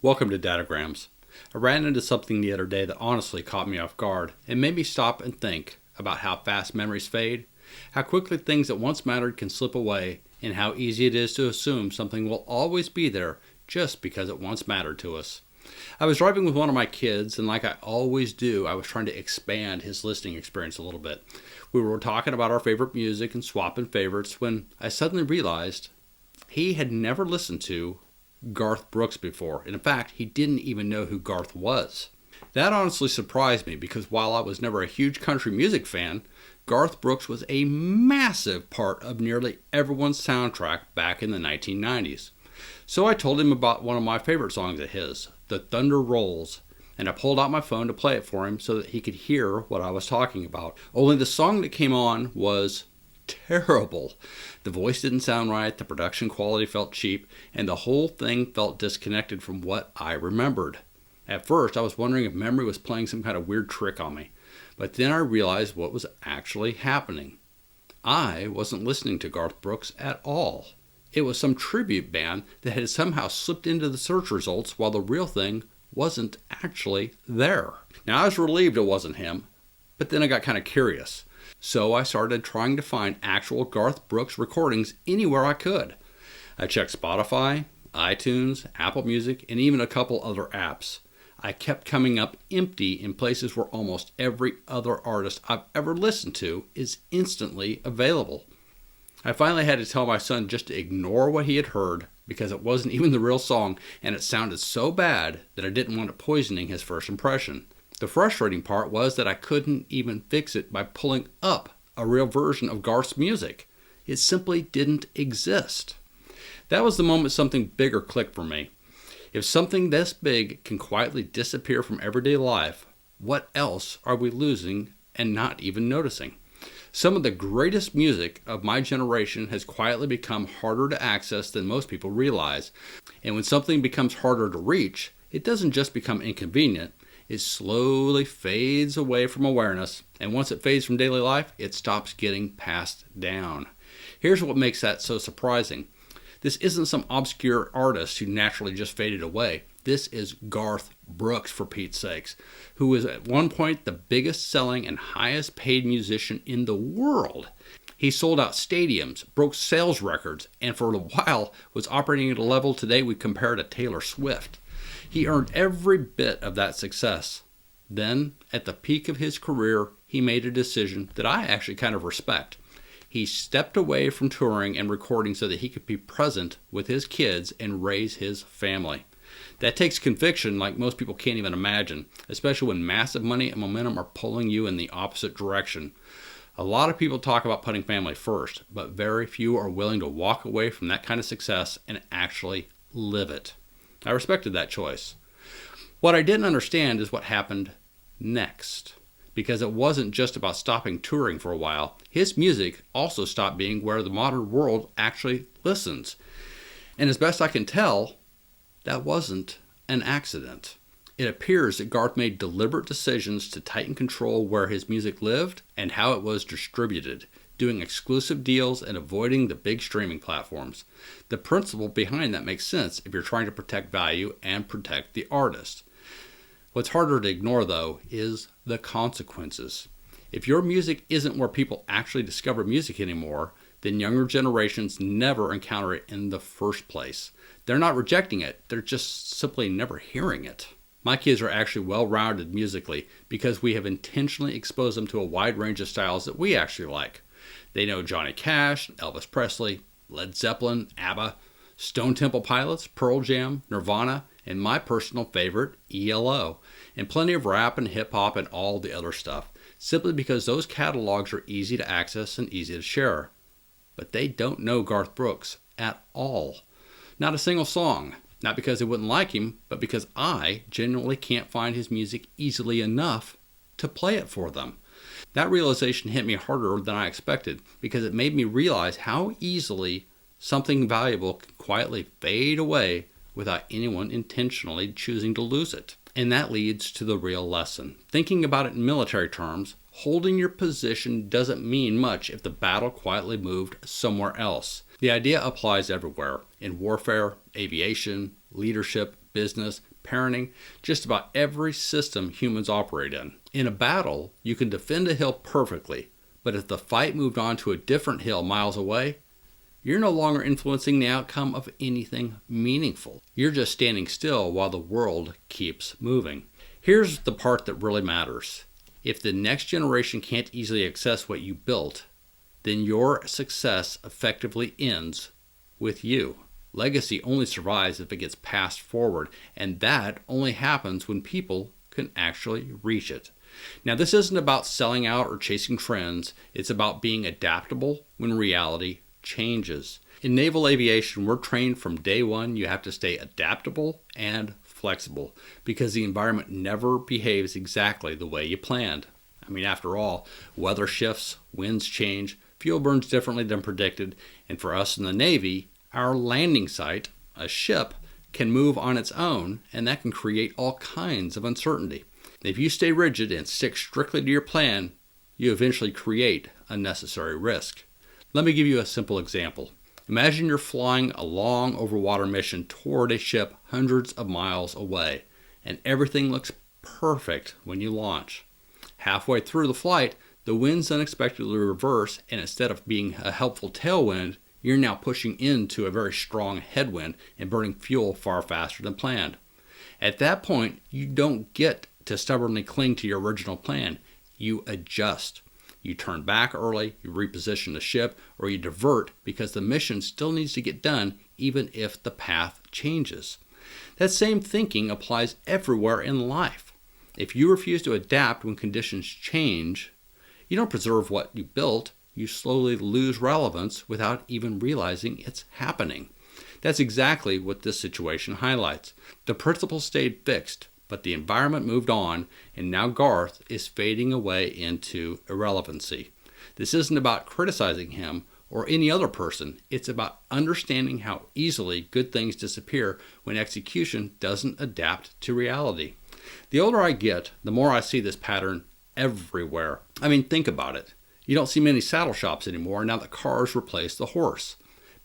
Welcome to Dadograms. I ran into something the other day that honestly caught me off guard and made me stop and think about how fast memories fade, how quickly things that once mattered can slip away, and how easy it is to assume something will always be there just because it once mattered to us. I was driving with one of my kids, and like I always do, I was trying to expand his listening experience a little bit. We were talking about our favorite music and swapping favorites when I suddenly realized he had never listened to Garth Brooks before. And in fact, he didn't even know who Garth was. That honestly surprised me because while I was never a huge country music fan, Garth Brooks was a massive part of nearly everyone's soundtrack back in the 1990s. So I told him about one of my favorite songs of his, The Thunder Rolls, and I pulled out my phone to play it for him so that he could hear what I was talking about. Only the song that came on was terrible. The voice didn't sound right, the production quality felt cheap, and the whole thing felt disconnected from what I remembered. At first, I was wondering if memory was playing some kind of weird trick on me, but then I realized what was actually happening. I wasn't listening to Garth Brooks at all. It was some tribute band that had somehow slipped into the search results while the real thing wasn't actually there. Now, I was relieved it wasn't him, but then I got kind of curious. So I started trying to find actual Garth Brooks recordings anywhere I could. I checked Spotify, iTunes, Apple Music, and even a couple other apps. I kept coming up empty in places where almost every other artist I've ever listened to is instantly available. I finally had to tell my son just to ignore what he had heard because it wasn't even the real song and it sounded so bad that I didn't want it poisoning his first impression. The frustrating part was that I couldn't even fix it by pulling up a real version of Garth's music. It simply didn't exist. That was the moment something bigger clicked for me. If something this big can quietly disappear from everyday life, what else are we losing and not even noticing? Some of the greatest music of my generation has quietly become harder to access than most people realize. And when something becomes harder to reach, it doesn't just become inconvenient. It slowly fades away from awareness, and once it fades from daily life, it stops getting passed down. Here's what makes that so surprising. This isn't some obscure artist who naturally just faded away. This is Garth Brooks, for Pete's sakes, who was at one point the biggest selling and highest paid musician in the world. He sold out stadiums, broke sales records, and for a while was operating at a level today we compare to Taylor Swift. He earned every bit of that success. Then, at the peak of his career, he made a decision that I actually kind of respect. He stepped away from touring and recording so that he could be present with his kids and raise his family. That takes conviction like most people can't even imagine, especially when massive money and momentum are pulling you in the opposite direction. A lot of people talk about putting family first, but very few are willing to walk away from that kind of success and actually live it. I respected that choice. What I didn't understand is what happened next, because it wasn't just about stopping touring for a while. His music also stopped being where the modern world actually listens. And as best I can tell, that wasn't an accident. It appears that Garth made deliberate decisions to tighten control where his music lived and how it was distributed, doing exclusive deals and avoiding the big streaming platforms. The principle behind that makes sense if you're trying to protect value and protect the artist. What's harder to ignore, though, is the consequences. If your music isn't where people actually discover music anymore, then younger generations never encounter it in the first place. They're not rejecting it, they're just simply never hearing it. My kids are actually well-rounded musically because we have intentionally exposed them to a wide range of styles that we actually like. They know Johnny Cash, Elvis Presley, Led Zeppelin, ABBA, Stone Temple Pilots, Pearl Jam, Nirvana, and my personal favorite, ELO, and plenty of rap and hip-hop and all the other stuff, simply because those catalogs are easy to access and easy to share. But they don't know Garth Brooks at all. Not a single song. Not because they wouldn't like him, but because I genuinely can't find his music easily enough to play it for them. That realization hit me harder than I expected because it made me realize how easily something valuable can quietly fade away without anyone intentionally choosing to lose it. And that leads to the real lesson. Thinking about it in military terms, holding your position doesn't mean much if the battle quietly moved somewhere else. The idea applies everywhere, in warfare, aviation, leadership, business, parenting, just about every system humans operate in. In a battle, you can defend a hill perfectly, but if the fight moved on to a different hill miles away, you're no longer influencing the outcome of anything meaningful. You're just standing still while the world keeps moving. Here's the part that really matters. If the next generation can't easily access what you built, then your success effectively ends with you. Legacy only survives if it gets passed forward, and that only happens when people can actually reach it. Now, this isn't about selling out or chasing trends. It's about being adaptable when reality changes. In naval aviation, we're trained from day one you have to stay adaptable and flexible because the environment never behaves exactly the way you planned. I mean, after all, weather shifts, winds change, fuel burns differently than predicted, and for us in the Navy, our landing site, a ship, can move on its own, and that can create all kinds of uncertainty. If you stay rigid and stick strictly to your plan, you eventually create unnecessary risk. Let me give you a simple example. Imagine you're flying a long overwater mission toward a ship hundreds of miles away, and everything looks perfect when you launch. Halfway through the flight, the winds unexpectedly reverse, and instead of being a helpful tailwind, you're now pushing into a very strong headwind and burning fuel far faster than planned. At that point, you don't get to stubbornly cling to your original plan. You adjust. You turn back early, you reposition the ship, or you divert because the mission still needs to get done even if the path changes. That same thinking applies everywhere in life. If you refuse to adapt when conditions change, you don't preserve what you built. You slowly lose relevance without even realizing it's happening. That's exactly what this situation highlights. The principle stayed fixed, but the environment moved on, and now Garth is fading away into irrelevancy. This isn't about criticizing him or any other person. It's about understanding how easily good things disappear when execution doesn't adapt to reality. The older I get, the more I see this pattern everywhere. I mean, think about it. You don't see many saddle shops anymore now that cars replace the horse.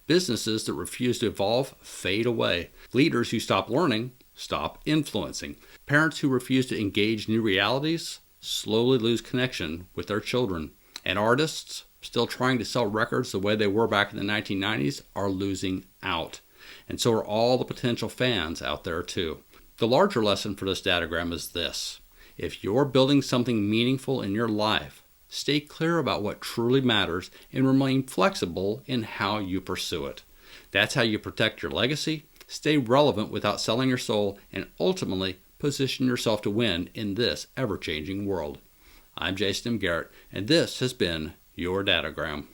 Businesses that refuse to evolve fade away. Leaders who stop learning stop influencing. Parents who refuse to engage new realities slowly lose connection with their children. And artists, still trying to sell records the way they were back in the 1990s, are losing out. And so are all the potential fans out there too. The larger lesson for this datagram is this. If you're building something meaningful in your life, stay clear about what truly matters and remain flexible in how you pursue it. That's how you protect your legacy, stay relevant without selling your soul, and ultimately position yourself to win in this ever-changing world. I'm Jason M. Garrett, and this has been your Dadogram.